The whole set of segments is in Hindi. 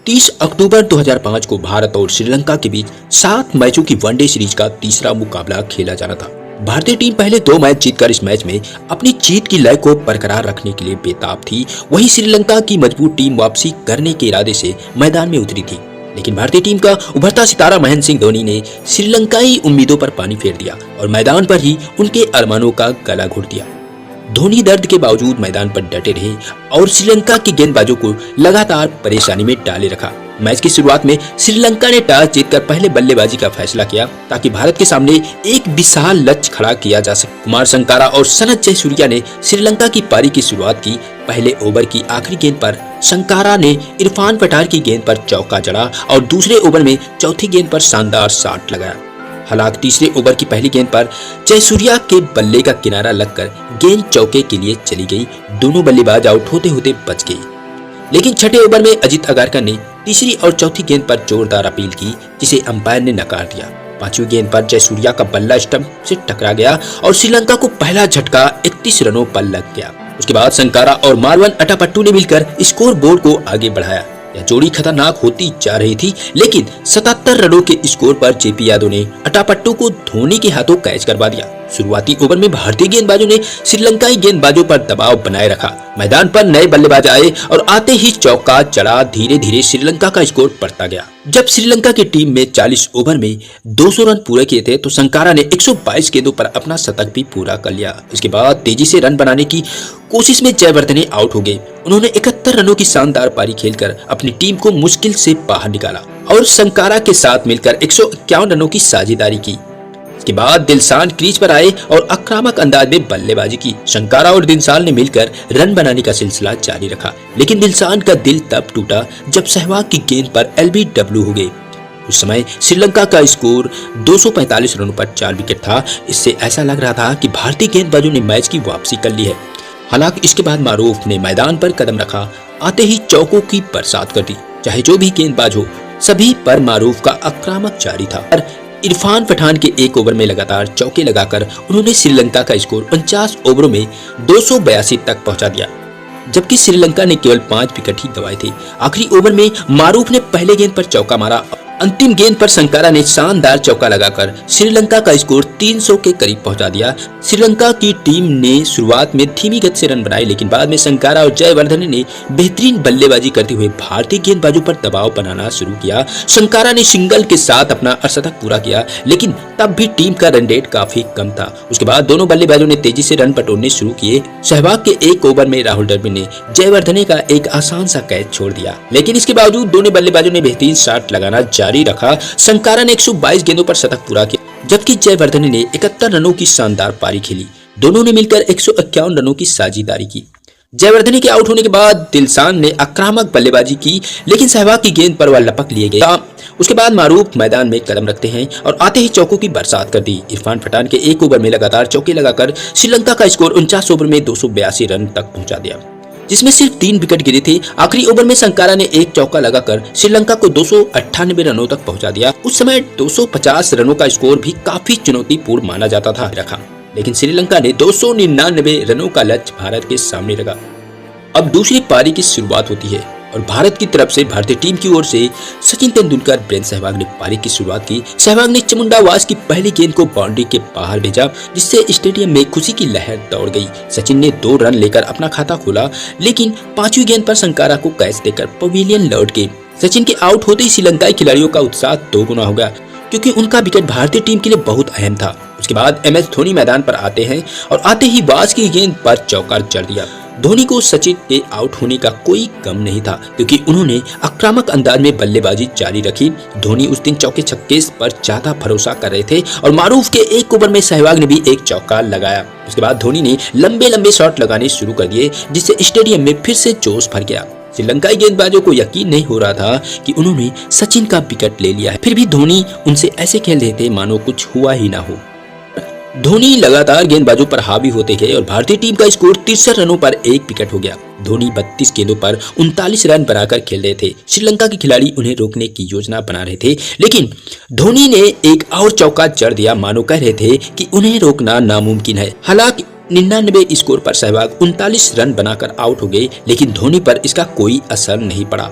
30 अक्टूबर 2005 को भारत और श्रीलंका के बीच 7 मैचों की वनडे सीरीज का तीसरा मुकाबला खेला जाना था। भारतीय टीम पहले 2 मैच जीतकर इस मैच में अपनी जीत की लय को बरकरार रखने के लिए बेताब थी। वहीं श्रीलंका की मजबूत टीम वापसी करने के इरादे से मैदान में उतरी थी, लेकिन भारतीय टीम का उभरता सितारा महेंद्र सिंह धोनी ने श्रीलंकाई उम्मीदों पर पानी फेर दिया और मैदान पर ही उनके अरमानों का गला घोट दिया। धोनी दर्द के बावजूद मैदान पर डटे रहे और श्रीलंका के गेंदबाजों को लगातार परेशानी में डाले रखा। मैच की शुरुआत में श्रीलंका ने टॉस जीतकर पहले बल्लेबाजी का फैसला किया ताकि भारत के सामने एक विशाल लक्ष्य खड़ा किया जा सके। कुमार संगाकारा और सनथ जयसूर्या ने श्रीलंका की पारी की शुरुआत की। पहले ओवर की आखिरी गेंद पर संगाकारा ने इरफान पठार की गेंद पर चौका जड़ा और दूसरे ओवर में चौथी गेंद पर शानदार शॉट लगाया। हालांकि तीसरे ओवर की पहली गेंद पर जयसूर्या के बल्ले का किनारा लगकर गेंद चौके के लिए चली गई। दोनों बल्लेबाज आउट होते होते बच गए, लेकिन छठे ओवर में अजित अगारकर ने तीसरी और चौथी गेंद पर जोरदार अपील की, जिसे अंपायर ने नकार दिया। पांचवी गेंद पर जयसूर्या का बल्ला स्टंप से टकरा गया और श्रीलंका को पहला झटका 31 रनों पर लग गया। उसके बाद संगाकारा और मारवन अटापट्टू ने मिलकर स्कोर बोर्ड को आगे बढ़ाया। यह जोड़ी खतरनाक होती जा रही थी, लेकिन 77 रनों के स्कोर पर जेपी यादव ने अटापट्टू को धोनी के हाथों कैच करवा दिया। शुरुआती ओवर में भारतीय गेंदबाजों ने श्रीलंकाई गेंदबाजों पर दबाव बनाए रखा। मैदान पर नए बल्लेबाज आए और आते ही चौका चढ़ा। धीरे धीरे श्रीलंका का स्कोर बढ़ता गया। जब श्रीलंका की टीम में 40 ओवर में 200 रन पूरे किए थे तो संगाकारा ने 122 गेंदों पर अपना शतक भी पूरा कर लिया। इसके बाद तेजी से रन बनाने की कोशिश में जयवर्धने आउट हो गए। उन्होंने 71 रनों की शानदार पारी खेलकर अपनी टीम को मुश्किल से बाहर निकाला और संगाकारा के साथ मिलकर 151 रनों की साझेदारी की। इसके बाद दिलशान क्रीज पर आए और आक्रामक अंदाज में बल्लेबाजी की। संगाकारा और दिलशान ने मिलकर रन बनाने का सिलसिला जारी रखा, लेकिन दिलशान का दिल तब टूटा जब सहवाग की गेंद पर LBW हो गए। उस समय श्रीलंका का स्कोर 245 रनों पर 4 विकेट था। इससे ऐसा लग रहा था कि भारतीय गेंदबाजों ने मैच की वापसी कर ली है। हालांकि इसके बाद मारूफ ने मैदान पर कदम रखा, आते ही चौकों की बरसात कर दी। चाहे जो भी गेंदबाज हो, सभी पर मारूफ का आक्रामक जारी था। इरफान पठान के एक ओवर में लगातार चौके लगाकर उन्होंने श्रीलंका का स्कोर 49 ओवरों में 282 तक पहुंचा दिया, जबकि श्रीलंका ने केवल 5 विकेट ही गंवाए थे। आखिरी ओवर में मारूफ ने पहले गेंद पर चौका मारा। अंतिम गेंद पर संगाकारा ने शानदार चौका लगाकर श्रीलंका का स्कोर 300 के करीब पहुंचा दिया। श्रीलंका की टीम ने शुरुआत में धीमी गति से रन बनाए, लेकिन बाद में संगाकारा और जयवर्धने ने बेहतरीन बल्लेबाजी करते हुए भारतीय गेंदबाजों पर दबाव बनाना शुरू किया। संगाकारा ने सिंगल के साथ अपना अर्धशतक पूरा किया, लेकिन तब भी टीम का रन रेट काफी कम था। उसके बाद दोनों बल्लेबाजों ने तेजी से रन बटोरने शुरू किए। सहवाग के एक ओवर में राहुल द्रविड़ ने जयवर्धने का एक आसान सा कैच छोड़ दिया, लेकिन इसके बावजूद दोनों बल्लेबाजों ने बेहतरीन शॉट लगाना जारी रखा। संगाकारा ने 122 गेंदों पर शतक पूरा किया, जबकि जयवर्धने ने 71 रनों की शानदार पारी खेली। दोनों ने मिलकर 151 रनों की साझेदारी की। जयवर्धने के आउट होने के बाद दिलशान ने आक्रामक बल्लेबाजी की, लेकिन सहवाग की गेंद पर वह लपक लिए गए। उसके बाद मारूफ मैदान में कदम रखते हैं और आते ही चौकों की बरसात कर दी। इरफान पठान के एक ओवर में लगातार चौके लगाकर श्रीलंका का स्कोर 49 ओवर में 282 रन तक पहुंचा दिया, जिसमें सिर्फ 3 विकेट गिरे थे। आखिरी ओवर में संगाकारा ने एक चौका लगाकर श्रीलंका को 298 रनों तक पहुंचा दिया। उस समय 250 रनों का स्कोर भी काफी चुनौतीपूर्ण माना जाता था रखा, लेकिन श्रीलंका ने 299 रनों का लक्ष्य भारत के सामने रखा। अब दूसरी पारी की शुरुआत होती है और भारत की तरफ से भारतीय टीम की ओर से सचिन तेंदुलकर, वीरेंद्र सहवाग ने पारी की शुरुआत की। सहवाग ने चामुंडावास की पहली गेंद को बाउंड्री के बाहर भेजा, जिससे स्टेडियम में खुशी की लहर दौड़ गई। सचिन ने 2 रन लेकर अपना खाता खोला, लेकिन 5वीं गेंद पर संगाकारा को कैच देकर पवेलियन लौट गए। सचिन के आउट होते ही श्रीलंकाई खिलाड़ियों का उत्साह 2 गुना हो गया, क्योंकि उनका विकेट भारतीय टीम के लिए बहुत अहम था। उसके बाद MS धोनी मैदान पर आते हैं और आते ही वास की गेंद पर चौका जड़ दिया। धोनी को सचिन के आउट होने का कोई गम नहीं था, क्योंकि उन्होंने आक्रामक अंदाज में बल्लेबाजी जारी रखी। धोनी उस दिन चौके छक्के पर ज्यादा भरोसा कर रहे थे और मारूफ के एक ओवर में सहवाग ने भी एक चौका लगाया। उसके बाद धोनी ने लंबे लंबे शॉट लगाने शुरू कर दिए, जिससे स्टेडियम में फिर से जोश भर गया। श्रीलंकाई गेंदबाजों को यकीन नहीं हो रहा था कि उन्होंने सचिन का विकेट ले लिया है, फिर भी धोनी उनसे ऐसे खेल रहे थे मानो कुछ हुआ ही ना हो। धोनी लगातार गेंदबाजों पर हावी होते गए और भारतीय टीम का स्कोर 63 रनों पर 1 विकेट हो गया। धोनी 32 गेंदों पर 39 रन बनाकर खेल रहे थे। श्रीलंका के खिलाड़ी उन्हें रोकने की योजना बना रहे थे, लेकिन धोनी ने एक और चौका जड़ दिया, मानो कह रहे थे कि उन्हें रोकना नामुमकिन है। हालांकि 99 स्कोर पर सहवाग 39 रन बनाकर आउट हो गए, लेकिन धोनी पर इसका कोई असर नहीं पड़ा।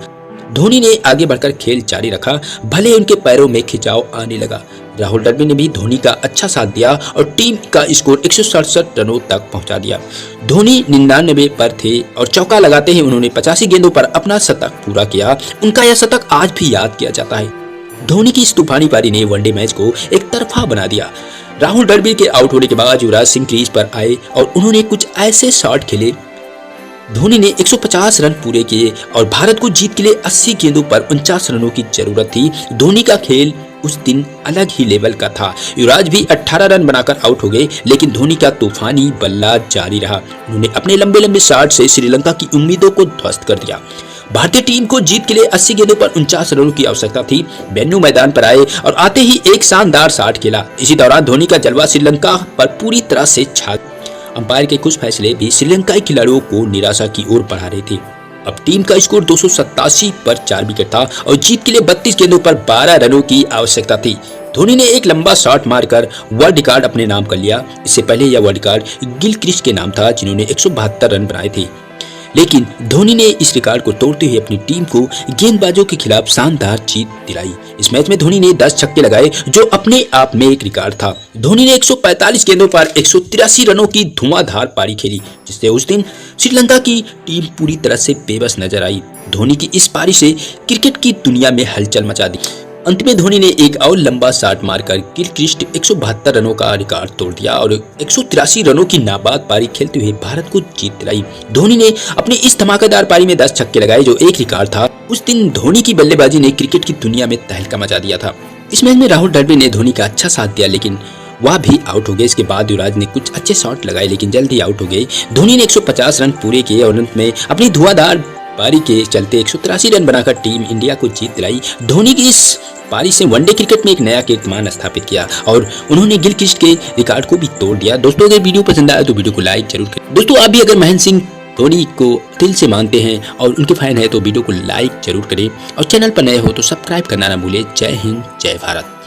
धोनी ने आगे बढ़कर खेल जारी रखा, भले उनके पैरों में खिंचाव आने लगा। राहुल द्रविड़ ने भी धोनी का अच्छा साथ दिया और टीम का स्कोर 167 रनों तक पहुंचा दिया। धोनी 99 पर थे और चौका लगाते ही उन्होंने 85 गेंदों पर अपना शतक पूरा किया। उनका यह शतक आज भी याद किया जाता है। धोनी की इस तूफानी पारी ने वनडे मैच को एक तरफा बना दिया। राहुल द्रविड़ के आउट होने के बाद युवराज सिंह क्रीज पर आए और उन्होंने कुछ ऐसे शॉट खेले। धोनी ने 150 रन पूरे किए और भारत को जीत के लिए 80 गेंदों पर 49 रनों की जरूरत थी। धोनी का खेल उस दिन अलग ही लेवल का था। युवराज भी 18 रन बनाकर आउट हो गए, लेकिन धोनी का तूफानी बल्ला जारी रहा। उन्होंने अपने लंबे लंबे शॉट से श्रीलंका की उम्मीदों को ध्वस्त कर दिया। भारतीय टीम को जीत के लिए 80 गेंदों पर 49 रनों की आवश्यकता थी। बेन्नू मैदान पर आए और आते ही एक शानदार शॉट खेला। इसी दौरान धोनी का जलवा श्रीलंका पर पूरी तरह से छा। अंपायर के कुछ फैसले भी श्रीलंकाई खिलाड़ियों को निराशा की ओर बढ़ा रहे थे। अब टीम का स्कोर 287 पर 4 विकेट था और जीत के लिए 32 गेंदों पर 12 रनों की आवश्यकता थी। धोनी ने एक लंबा शॉट मारकर वर्ल्ड रिकॉर्ड अपने नाम कर लिया। इससे पहले यह वर्ल्ड रिकॉर्ड गिलक्रिस्ट के नाम था, जिन्होंने 172 रन बनाए थे। लेकिन धोनी ने इस रिकॉर्ड को तोड़ते हुए अपनी टीम को गेंदबाजों के खिलाफ शानदार जीत दिलाई। इस मैच में धोनी ने 10 छक्के लगाए, जो अपने आप में एक रिकॉर्ड था। धोनी ने 145 गेंदों पर 183 रनों की धुआंधार पारी खेली, जिससे उस दिन श्रीलंका की टीम पूरी तरह से बेबस नजर आई। धोनी की इस पारी से क्रिकेट की दुनिया में हलचल मचा दी। अंत में धोनी ने एक और लंबा शॉट मारकर गिलक्रिस्ट 172 रनों का रिकॉर्ड तोड़ दिया और 183 रनों की नाबाद पारी खेलते हुए भारत को जीत दिलाई। धोनी ने अपनी इस धमाकेदार पारी में 10 छक्के लगाए, जो एक रिकॉर्ड था। उस दिन धोनी की बल्लेबाजी ने क्रिकेट की दुनिया में तहलका मचा दिया था। इस मैच में राहुल द्रविड़ ने धोनी का अच्छा साथ दिया, लेकिन वह भी आउट हो गए। इसके बाद युवराज ने कुछ अच्छे शॉट लगाए, लेकिन जल्द ही आउट हो गए। धोनी ने 150 रन पूरे किए और अंत में अपनी धुआंधार पारी के चलते 183 रन बनाकर टीम इंडिया को जीत दिलाई। धोनी की इस पारी से वनडे क्रिकेट में एक नया कीर्तिमान स्थापित किया और उन्होंने गिलक्रिस्ट के रिकॉर्ड को भी तोड़ दिया। दोस्तों, अगर वीडियो पसंद आया तो वीडियो को लाइक जरूर करें। दोस्तों, आप भी अगर महेंद्र सिंह धोनी को दिल से मानते हैं और उनके फैन हैं तो वीडियो को लाइक जरूर करें और चैनल पर नए हो तो सब्सक्राइब करना ना भूलें। जय हिंद, जय भारत।